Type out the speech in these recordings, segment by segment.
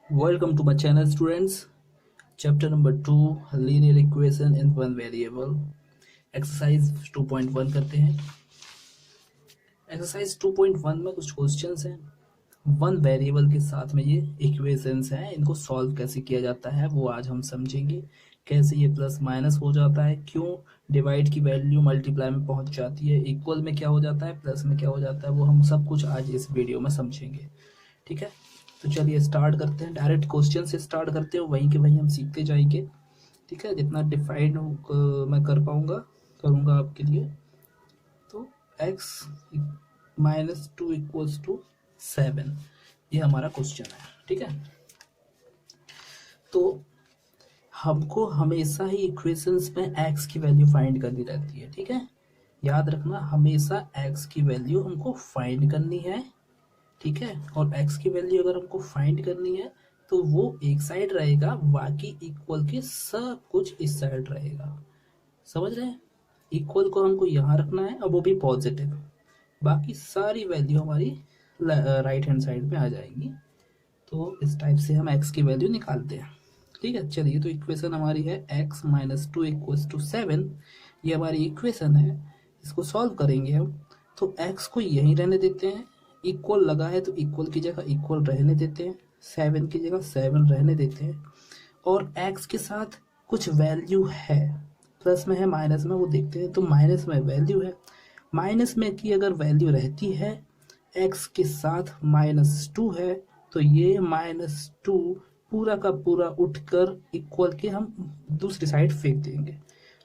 Welcome to my channel, students. Chapter number 2, linear equation in one variable. Exercise 2.1 करते हैं. Exercise 2.1 में कुछ questions हैं. वन वेरिएबल के साथ में ये इक्वेशंस हैं. इनको सॉल्व कैसे किया जाता है वो आज हम समझेंगे. कैसे ये प्लस माइनस हो जाता है, क्यों डिवाइड की वैल्यू मल्टीप्लाई में पहुंच जाती है, इक्वल में क्या हो जाता है, प्लस में क्या हो जाता है, वो हम सब कुछ आज इस वीडियो में समझेंगे. ठीक है, तो चलिए स्टार्ट करते हैं. डायरेक्ट क्वेश्चन से स्टार्ट करते हैं, वहीं के वहीं हम सीखते जाएंगे. ठीक है, जितना डिफाइंड मैं कर पाऊंगा करूंगा आपके लिए. तो x minus two equals to 7, ये हमारा क्वेश्चन है. ठीक है, तो हमको हमेशा ही इक्वेशंस में x की वैल्यू फाइंड करनी रहती है. ठीक है, याद रखना, हमेशा x की वैल्यू हमको फाइंड करनी है. ठीक है, और x की वैल्यू अगर हमको फाइंड करनी है तो वो एक साइड रहेगा, बाकी इक्वल के सब कुछ इस साइड रहेगा. समझ रहे हैं? इक्वल को हमको यहाँ रखना है और वो भी पॉजिटिव. बाकी सारी वैल्यू हमारी राइट हैंड साइड पे आ जाएंगी. तो इस टाइप से हम x की वैल्यू निकालते हैं. ठीक है, चलिए, तो इक्वेशन हमारी है x minus two equals to 7. ये हमारी इक्वेशन है, इसको सॉल्व करेंगे हम. तो x को यहीं रहने देते हैं. इक्वल लगा है तो इक्वल की जगह इक्वल रहने देते हैं, 7 की जगह 7 रहने देते हैं. और x के साथ कुछ वैल्यू है, प्लस में है माइनस में, वो देखते हैं. तो माइनस में वैल्यू है, माइनस में की अगर वैल्यू रहती है x के साथ -2 है तो ये -2 पूरा का पूरा उठकर इक्वल के हम दूसरी साइड फेंक देंगे.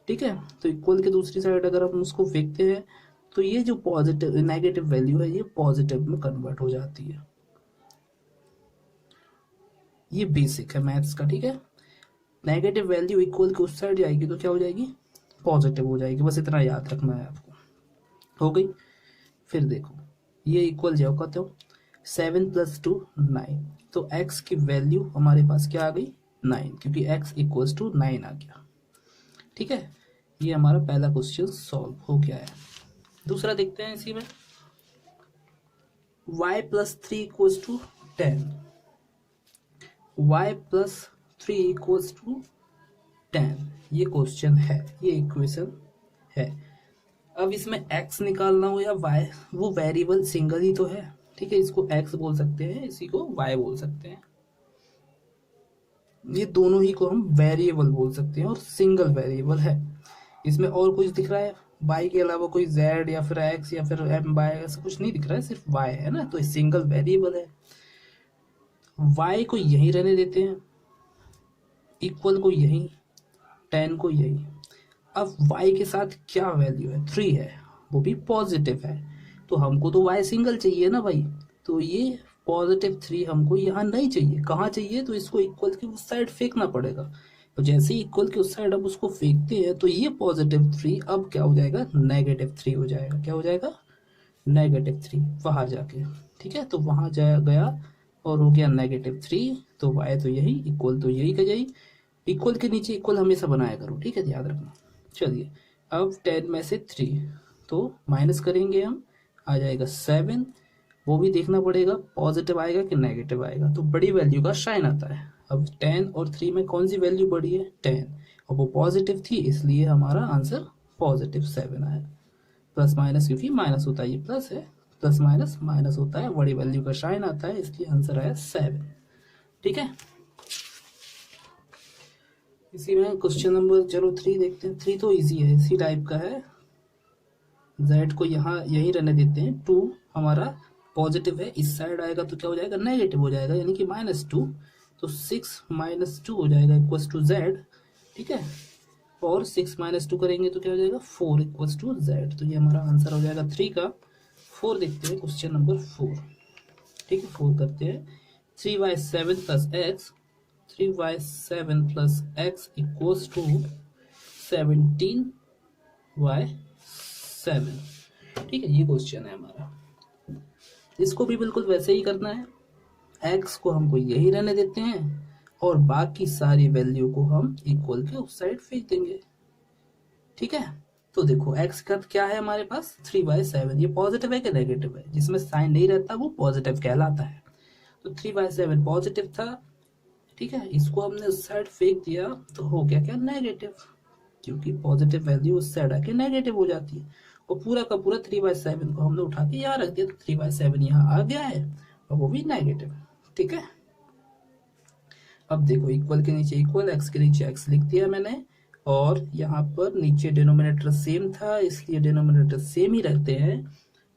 ठीक है, तो इक्वल के दूसरी साइड अगर हम उसको फेंकते हैं तो ये जो पॉजिटिव नेगेटिव वैल्यू है ये पॉजिटिव में कन्वर्ट हो जाती है. ये बेसिक है मैथ्स का. ठीक है, नेगेटिव वैल्यू इक्वल के उस साइड जाएगी तो क्या हो जाएगी, पॉजिटिव हो जाएगी. बस इतना याद रखना है आपको. हो गई. फिर देखो, ये इक्वल जाओ कहते हो 7 + 2 9. तो x की वैल्यू हमारे पास क्या आ गई, 9, क्योंकि x इक्वल्स टू 9 आ गया. ठीक है, ये हमारा पहला क्वेश्चन सॉल्व हो गया है. दूसरा देखते हैं इसी में. y + 3 = 10. y + 3 = 10. ये क्वेश्चन है, ये इक्वेशन है. अब इसमें x निकालना हो या y, वो वेरिएबल सिंगल ही तो है. ठीक है, इसको x बोल सकते हैं, इसी को y बोल सकते हैं. ये दोनों ही को हम वेरिएबल बोल सकते हैं और सिंगल वेरिएबल है. इसमें और कुछ दिख रहा है y के अलावा, कोई z या फिर x या फिर m y, ऐसा कुछ नहीं दिख रहा है, सिर्फ y है ना. तो सिंगल वेरिएबल है. y को यहीं रहने देते हैं, इक्वल को यहीं, 10 को यहीं. अब y के साथ क्या वैल्यू है, 3 है, वो भी पॉजिटिव है. तो हमको तो y सिंगल चाहिए ना भाई. तो ये +3 हमको यहाँ नहीं चाहिए. कहाँ चाहिए, तो इसको इक्वल के उस साइड फेंकना पड़ेगा. तो जैसे ही इक्वल के उस साइड अब उसको फेंकते हैं तो ये +3 अब क्या हो जाएगा, -3 हो जाएगा. क्या हो जाएगा, -3 बाहर जाके. ठीक है, तो वहां जा गया और हो गया -3. तो y तो यही, इक्वल तो यही का यही. इक्वल के नीचे इक्वल हमेशा बनाया करो. ठीक है, याद रखना. चलिए, अब 10 में से 3 तो माइनस करेंगे हम, आ जाएगा 7. वो भी देखना पड़ेगा पॉजिटिव आएगा कि नेगेटिव आएगा. तो बड़ी वैल्यू का साइन आता है. अब 10 और 3 में कौन सी वैल्यू बड़ी है, 10, और वो पॉजिटिव थी, इसलिए हमारा आंसर +7 आया. प्लस माइनस, क्योंकि माइनस होता है, ये प्लस है, प्लस माइनस माइनस होता है, बड़ी वैल्यू का साइन आता है, इसलिए आंसर आया 7. ठीक है, इसी में क्वेश्चन नंबर, चलो 3 देखते हैं. 3 तो इजी है, इसी टाइप का है. z को यहाँ यही रहने देते हैं. 2 हमारा पॉजिटिव है, इस साइड आएगा तो क्या हो जाएगा, नेगेटिव हो जाएगा, यानी कि -2. तो 6 - 2 हो जाएगा इक्वल्स टू z. ठीक है, और 6 - 2 करेंगे तो क्या हो जाएगा, 4 इक्वल्स टू z. तो ये हमारा आंसर हो जाएगा 3 का. 4 देखते हैं, क्वेश्चन नंबर 4. ठीक है, 4 करते हैं. 3y7 + x, 3y7 + x equals to 17y7. ठीक है, ये क्वेश्चन है हमारा. इसको भी बिल्कुल वैसे ही करना है. x को हमको यही रहने देते हैं और बाकी सारी वैल्यू को हम इक्वल के उस साइड फेंक देंगे. ठीक है, तो देखो x का क्या है हमारे पास, 3y7. ये पॉजिटिव है कि नेगेटिव है, जिसमें साइन नहीं रहता वो पॉजिटिव कहलाता है. तो 3/7 पॉजिटिव था, ठीक है, इसको हमने उस साइड फेंक दिया तो हो गया क्या, नेगेटिव, क्योंकि पॉजिटिव वैल्यू उस साइड आके नेगेटिव हो जाती है। और पूरा का पूरा 3/7 को हमने उठा के यहाँ रख दिया, तो 3/7 यहाँ आ गया है और वो भी नेगेटिव। ठीक है, अब देखो इक्वल के नीचे इक्वल, एक्स के नीचे एक्स लिख दिया मैंने, और यहाँ पर नीचे डिनोमिनेटर सेम था इसलिए डिनोमिनेटर सेम ही रहते हैं।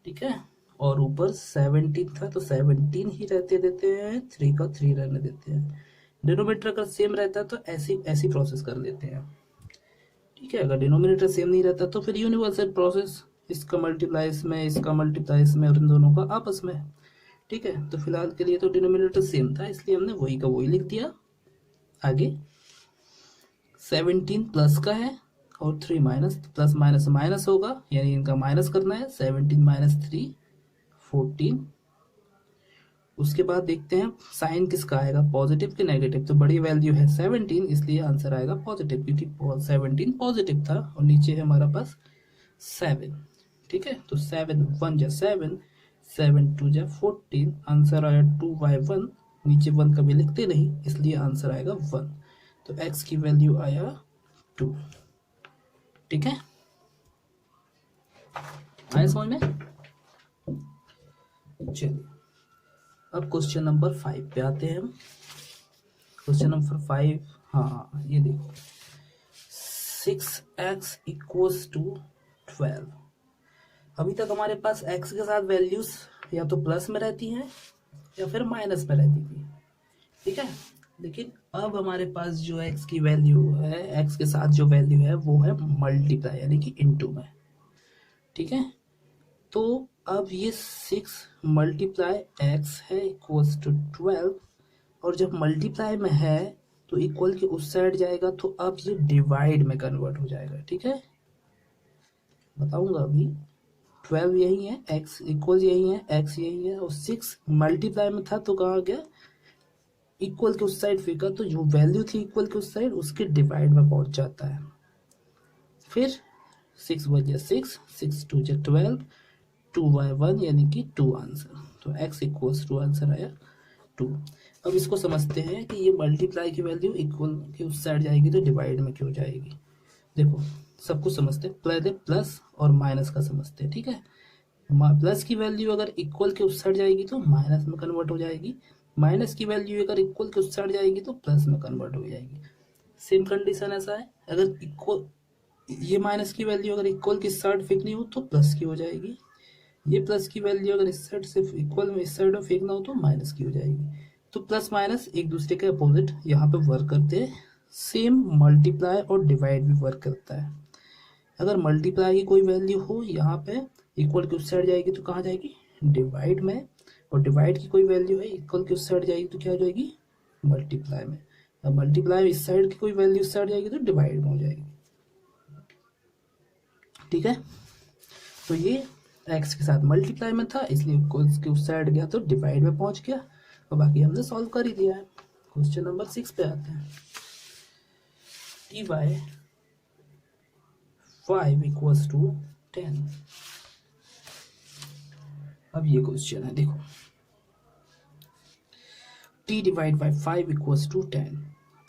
ठीक है, और ऊपर 17 था तो 17 ही रहते देते हैं, 3 का 3 रहने देते हैं। डिनोमिनेटर अगर सेम रहता है तो ऐसी ऐसी प्रोसेस कर लेते हैं। ठीक है, अगर डिनोमिनेटर सेम नहीं रहता तो फिर यूनिवर्सल प्रोसेस, इसका मल्टीप्लाई इसमें, इसका मल्टीप्लाई इसमें, और इन दोनों का आपस में। ठीक है, तो फिलहाल के लिए तो डिनोमिनेटर सेम था इसलिए हमने वही का वही लिख दिया। आगे 17 प्लस का है और 3 माइनस, प्लस माइनस माइनस होगा, यानी इनका माइनस करना है। 17 माइनस 3 14। उसके बाद देखते हैं साइन किसका आएगा, पॉजिटिव कि नेगेटिव। तो बड़ी वैल्यू है 17 इसलिए आंसर आएगा पॉजिटिव, क्योंकि 17 पॉजिटिव था और नीचे है हमारा पास 7। ठीक है, तो 7 1 जा 7, 7 2 जा 14, आंसर आया 2/1। नीचे 1 कभी लिखते नहीं इसलिए आंसर आएगा 1। तो x की वैल्यू आया 2। ठीक है, आया समझ में। चलिए अब क्वेश्चन नंबर 5 पे आते हैं हम। क्वेश्चन नंबर 5, हाँ ये देखो, 6x इक्वल्स टू 12। अभी तक हमारे पास x के साथ वैल्यूज या तो प्लस में रहती हैं या फिर माइनस में रहती थी। ठीक है, लेकिन अब हमारे पास जो x की वैल्यू है, x के साथ जो वैल्यू है वो है मल्टीप्लाई यानी कि इनटू में। ठीक है, तो अब ये 6 मल्टीप्लाई x है इक्वल्स टू 12, और जब मल्टीप्लाई में है तो इक्वल के उस साइड जाएगा तो अब ये डिवाइड में कन्वर्ट हो जाएगा। ठीक है, बताऊंगा अभी। 12 यही है, x इक्वल यही है, x यही है, और 6 मल्टीप्लाई में था तो कहाँ गया, इक्वल के उस साइड फेंका तो जो वैल्यू थी इक्वल के उस साइड उसके डिवाइड में पहुंच जाता है। फिर 6 1 6, 6 2 12, 2/1 यानी कि 2 आंसर। तो x इक्वल्स टू आंसर आया 2। अब इसको समझते हैं कि ये मल्टीप्लाई की वैल्यू इक्वल के उस साइड जाएगी तो डिवाइड में क्यों जाएगी। देखो सब कुछ समझते हैं, पहले प्लस और माइनस का समझते हैं। ठीक है, प्लस की वैल्यू अगर इक्वल के उस साइड जाएगी तो माइनस में कन्वर्ट हो जाएगी, माइनस की वैल्यू अगर इक्वल के उस साइड जाएगी तो प्लस में कन्वर्ट हो जाएगी। सेम कंडीशन ऐसा है, अगर इक्वल ये माइनस की वैल्यू अगर इक्वल की साइड फेंकनी हो तो प्लस की हो जाएगी, ये प्लस की वैल्यू अगर इस साइड से इक्वल में इस साइड में फेंकना हो तो माइनस की हो जाएगी। तो प्लस माइनस एक दूसरे के अपोजिट यहाँ पे वर्क करते हैं। सेम मल्टीप्लाई और डिवाइड भी वर्क करता है। अगर मल्टीप्लाई की कोई वैल्यू हो यहाँ पे इक्वल के उस साइड जाएगी तो कहाँ जाएगी, डिवाइड में, और डिवाइड की कोई वैल्यू है इक्वल के उस साइड जाएगी तो क्या हो जाएगी, मल्टीप्लाई में। अब मल्टीप्लाई इस साइड की कोई वैल्यू इस साइड जाएगी तो डिवाइड में हो जाएगी। ठीक है, तो ये x के साथ मल्टीप्लाई में था इसलिए के उस साइड गया तो डिवाइड में पहुंच गया, और बाकी हमने सॉल्व कर ही दिया है। क्वेश्चन नंबर 6 पे आते हैं। T by 5 equals to 10। अब ये क्वेश्चन है, देखो t divide by 5 equals to 10।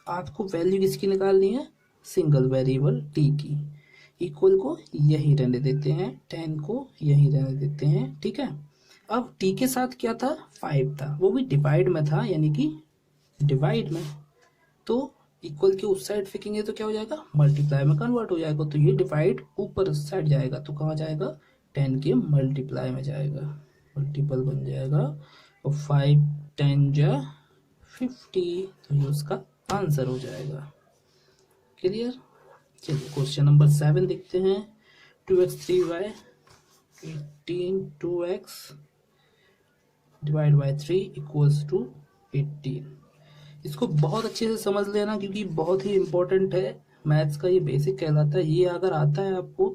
आपको वैल्यू किसकी निकालनी है, सिंगल वेरिएबल t की। इक्वल को यही रहने देते हैं, 10 को यही रहने देते हैं। ठीक है, अब t के साथ क्या था, 5 था, वो भी डिवाइड में था यानी कि डिवाइड में, तो इक्वल के उस साइड फेंकेंगे तो क्या हो जाएगा, मल्टीप्लाई में कन्वर्ट हो जाएगा। तो ये डिवाइड ऊपर उस साइड जाएगा तो कहाँ जाएगा, 10 के मल्टीप्लाई में जाएगा, मल्टीपल बन जाएगा, और 5 10 जा 50, तो ये उसका आंसर हो जाएगा। क्लियर। चलिए क्वेश्चन नंबर 7 देखते हैं। 2x 3y 18, 2x divide by 3 equals to 18। इसको बहुत अच्छे से समझ लेना क्योंकि बहुत ही इंपॉर्टेंट है, मैथ्स का ये बेसिक कहलाता है। ये अगर आता है आपको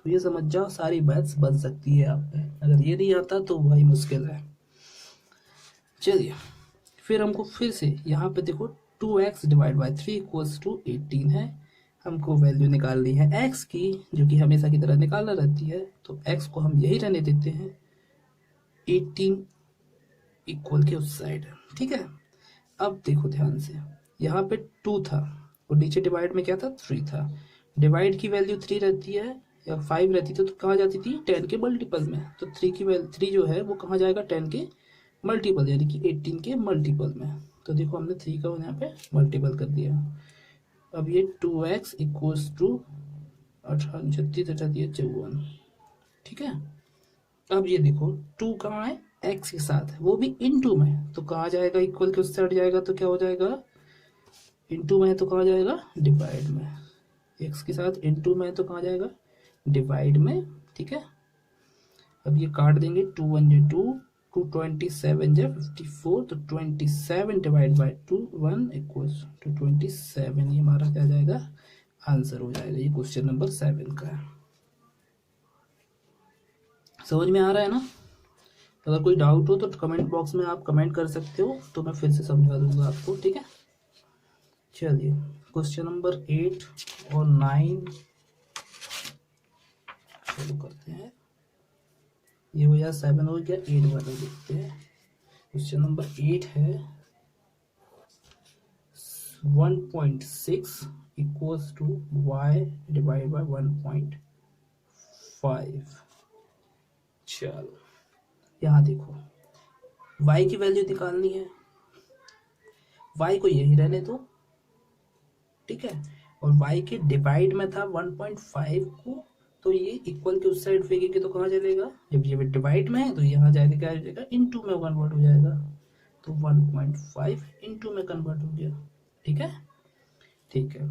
तो ये समझ जाओ सारी मैथ्स बन सकती है आप पे, अगर ये नहीं आता तो भाई मुश्किल है। चलिए फिर हमको फिर से यहाँ पे देखो 2x divide by 3 equals to 18 है, हमको वैल्यू निकालनी है x की, जो कि हमेशा की तरह निकालना रहती है। तो x को हम यही रहने देते हैं, 18 इक्वल के उस साइड। ठीक है, अब देखो ध्यान से, यहाँ पे 2 था और नीचे डिवाइड में क्या था 3 था। डिवाइड की वैल्यू 3 रहती है या 5 रहती थी तो कहाँ जाती थी 10 के मल्टीपल में। तो 3 की वैल्यू 3 जो है वो कहाँ जाएगा 10 के मल्टीपल यानी कि 18 के मल्टीपल में। तो देखो हमने 3 का यहाँ पे मल्टीपल कर दिया। अब ये 2x इक्वल्स टू 36 54, ठीक है। अब ये देखो 2 कहाँ है x के साथ, वो भी इनटू में, तो कहाँ जाएगा इक्वल के उससे हट जाएगा तो क्या हो जाएगा, इनटू में है तो कहाँ जाएगा डिवाइड में। x के साथ इनटू में है तो कहाँ जाएगा डिवाइड में, ठीक है। अब ये काट देंगे 2 1 जे 2, 2 27 जे 54, तो 27 डिवाइड बाई 2 1 इक्वल्स टू 27। ये हमारा क्या जाएगा आंसर हो जाएगा। ये क्वेश्चन नंबर 7 का है। समझ में आ रहा है ना। अगर कोई डाउट हो तो कमेंट बॉक्स में आप कमेंट कर सकते हो, तो मैं फिर से समझा दूंगा आपको, ठीक है। चलिए क्वेश्चन नंबर 8 और 9 शुरू करते हैं। ये हो जाए 7 हो गया, 8 वाला देखते हैं। क्वेश्चन नंबर 8 है 1.6 equals to y divide by 1.5। चलो यहाँ देखो y की वैल्यू निकालनी है, y को यही रहने दो, ठीक है। और y के डिवाइड में था 1.5 को, तो ये इक्वल के उस साइड फेंकेंगे तो कहाँ चलेगा, जब ये डिवाइड में है तो यहाँ जाएगा क्या हो जाएगा इनटू में कन्वर्ट हो जाएगा। तो 1.5 इनटू में कन्वर्ट हो गया, ठीक है। ठीक है,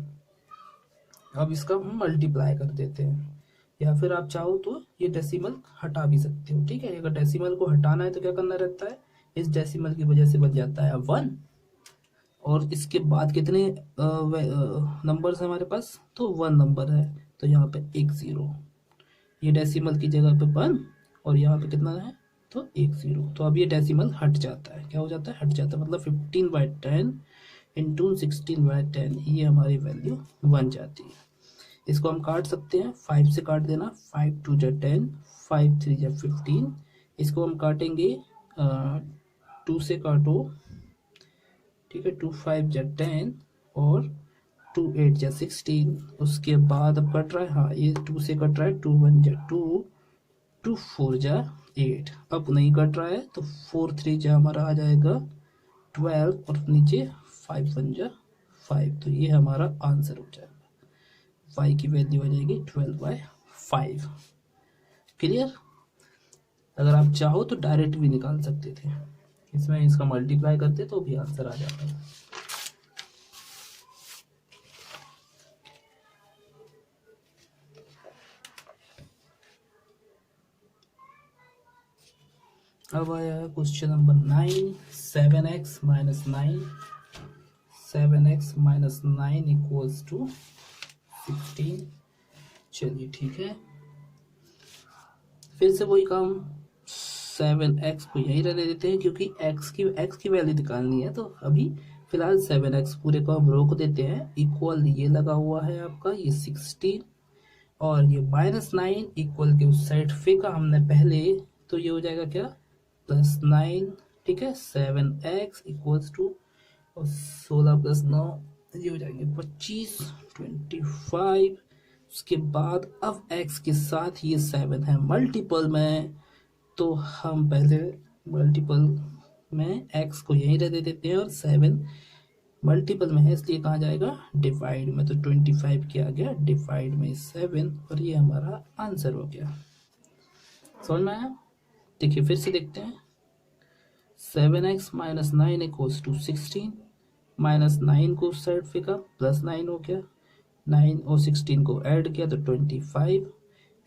अब इसका हम मल्टीप्लाई कर देते हैं, या फिर आप चाहो तो ये डेसिमल हटा भी सकते हो, ठीक है। अगर डेसिमल को हटाना है तो क्या करना रहता है, इस डेसिमल की वजह से बच जाता है 1, और इसके बाद कितने नंबर्स हैं हमारे पास, तो 1 नंबर है, तो यहाँ पे एक 0, ये डेसिमल की जगह पे 1 और यहाँ पे कितना है तो एक 0। तो अब ये डेसिमल हट जाता है, क्या हो जाता है हट जाता है, मतलब 15/10 इंटू 16/10, ये हमारी वैल्यू बन जाती है। इसको हम काट सकते हैं, 5 से काट देना, 5 2 जा 10, 5 3 जा 15। इसको हम काटेंगे 2 से काटो, ठीक है, 2 5 जा 10 और 2 8 जा 16। उसके बाद अब कट रहा है, हाँ ये 2 से कट रहा है, 2 1 जा 2, 2 4 जा 8। अब नहीं कट रहा है तो 4 3 जा हमारा आ जाएगा 12 और नीचे 5 1 जा 5, तो ये हमारा आंसर हो जाएगा। y की वैल्यू आ जाएगी 12/5। क्लियर। अगर आप चाहो तो डायरेक्ट भी निकाल सकते थे, इसमें इसका मल्टीप्लाई करते तो भी आंसर आ जाता है। अब आया है question number 9, 7x minus 9, 7x minus 9 equals to 16। चलिए ठीक है, फिर से वही काम, 7x को यही रहने देते हैं क्योंकि x की वैल्यू निकालनी है, तो अभी फिलहाल 7x पूरे को हम रोक देते हैं। इक्वल ये लगा हुआ है आपका ये 16 और ये -9 इक्वल के उस साइड फेंका हमने पहले, तो ये हो जाएगा क्या +9, ठीक है। 7x इक्वल्स टू 16 + 9 ये हो जाएंगे 25 25। उसके बाद अब x के साथ ये 7 है मल्टीपल में, तो हम पहले मल्टीपल में x को यहीं रह देते हैं और 7 मल्टीपल में है इसलिए कहाँ जाएगा डिवाइड में, तो 25 क्या आ गया डिवाइड में 7 और ये हमारा आंसर हो गया। समझ में आया। देखिए फिर से देखते हैं, 7x माइनस 9 इक्वल्स टू 16, -9 को उस साइड फेंका +9 हो गया, 9 और 16 को ऐड किया तो 25,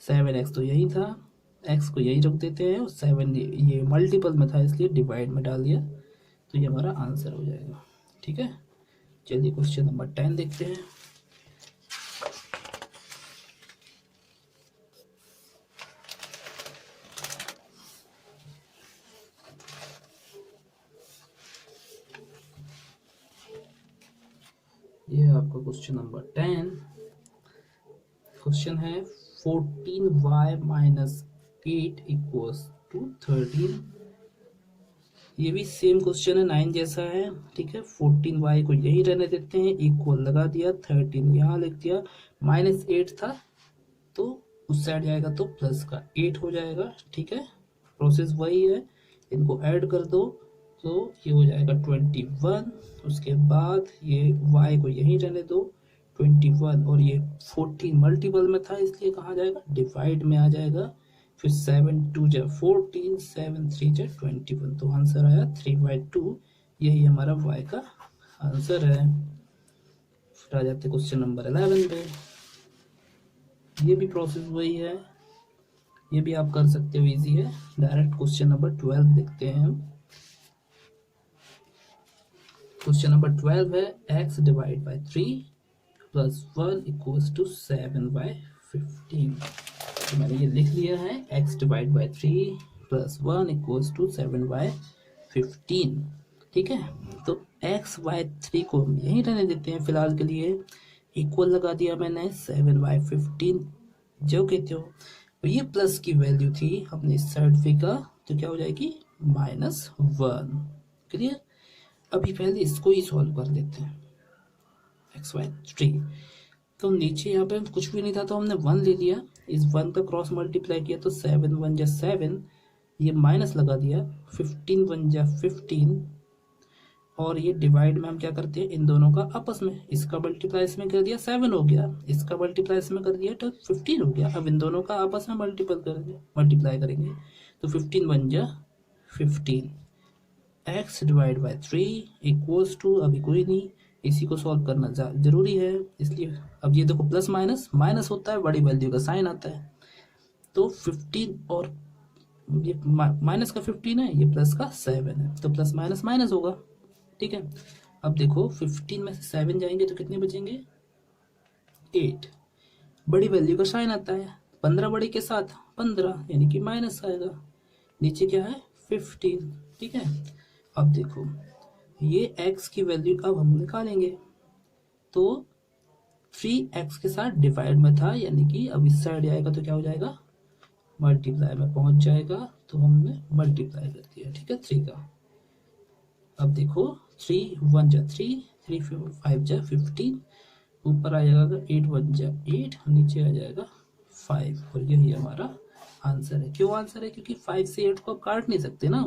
7x तो यही था, x को यही रख देते हैं और 7 ये मल्टीपल में था इसलिए डिवाइड में डाल दिया, तो ये हमारा आंसर हो जाएगा। ठीक है, चलिए क्वेश्चन नंबर 10 देखते हैं। ये है आपका क्वेश्चन नंबर 10। क्वेश्चन है 14y - 8 इक्वल्स टू 13। ये भी सेम क्वेश्चन है, 9 जैसा है, ठीक है। 14y को यही रहने देते हैं, इक्वल लगा दिया, 13 यहाँ लिख दिया, -8 था तो उस साइड जाएगा तो प्लस का 8 हो जाएगा, ठीक है। प्रोसेस वही है, इनको ऐड कर दो तो ये हो जाएगा 21। उसके बाद ये y को यहीं रहने दो 21, और ये 14 मल्टीपल में था इसलिए कहाँ जाएगा, डिवाइड में आ जाएगा। फिर 7 2 जा 14, 7 3 जा 21, तो आंसर आया 3/2। यही हमारा y का आंसर है। फिर आ जाते क्वेश्चन नंबर 11 पे। ये भी प्रोसेस वही है, ये भी आप कर सकते हो, इजी है। डायरेक्ट क्वेश्चन नंबर 12 देखते हैं हम। क्वेश्चन नंबर 12 है x divide by 3 plus 1 equals to 7/15। तो मैंने ये लिख लिया है, x divide by 3 plus 1 equals to 7/15, ठीक है। तो x/3 को हम यहीं रहने देते हैं फिलहाल के लिए, इक्वल लगा दिया मैंने 7/15 जो कहते हो। तो ये प्लस की वैल्यू थी, हमने इस साइड फेंका तो क्या हो जाएगी -1। क्लियर। अभी पहले इसको ही सॉल्व कर लेते हैं, x/3। तो नीचे यहाँ पे कुछ भी नहीं था तो हमने 1 ले लिया, इस 1 का क्रॉस मल्टीप्लाई किया तो 7 1 जा 7, ये माइनस लगा दिया, 15 1 जा 15, और ये डिवाइड में हम क्या करते हैं, इन दोनों का आपस में, इसका मल्टीप्लाई इसमें कर दिया 7 हो गया, इसका मल्टीप्लाई इसमें कर दिया तो 15 हो गया। अब इन दोनों का आपस में मल्टीप्लाई करेंगे तो 15 1 जा 15, x divide by 3 equals to, अभी कोई नहीं, इसी को सॉल्व करना जरूरी है, इसलिए अब ये देखो प्लस माइनस माइनस होता है, बड़ी वैल्यू का साइन आता है, तो 15 और ये माइनस का 15 है, ये प्लस का 7 है, तो प्लस माइनस माइनस होगा, ठीक है। अब देखो 15 में से 7 जाएंगे तो कितने बचेंगे, 8। बड़ी वैल्यू का साइन आता है, 15 बड़ी के साथ 15 यानी कि माइनस आएगा, नीचे क्या है 15, ठीक है। अब देखो ये x की वैल्यू अब हम निकालेंगे, तो 3x के साथ डिवाइड में था, यानी कि अब इस साइड आएगा तो क्या हो जाएगा, मल्टीप्लाई में पहुंच जाएगा, तो हमने मल्टीप्लाई कर दिया, ठीक है 3 का। अब देखो 3 1 जा 3, 3 5 जा 15, ऊपर आ जाएगा 8 1 जा 8, नीचे आ जाएगा 5, और यही हमारा आंसर है। क्यों आंसर है, क्योंकि 5 से 8 को आप काट नहीं सकते ना,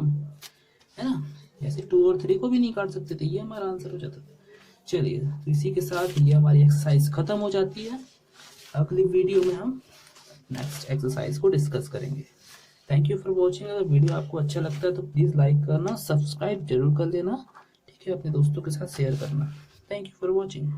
है ना, जैसे 2 और 3 को भी नहीं काट सकते थे, ये हमारा आंसर हो जाता था। चलिए, तो इसी के साथ ये हमारी एक्सरसाइज खत्म हो जाती है। अगली वीडियो में हम नेक्स्ट एक्सरसाइज को डिस्कस करेंगे। Thank you for watching. अगर वीडियो आपको अच्छा लगता है तो प्लीज़ लाइक करना, सब्सक्राइब जरूर कर लेना, ठीक है, अपने दोस्तों के साथ शेयर करना। Thank you for watching.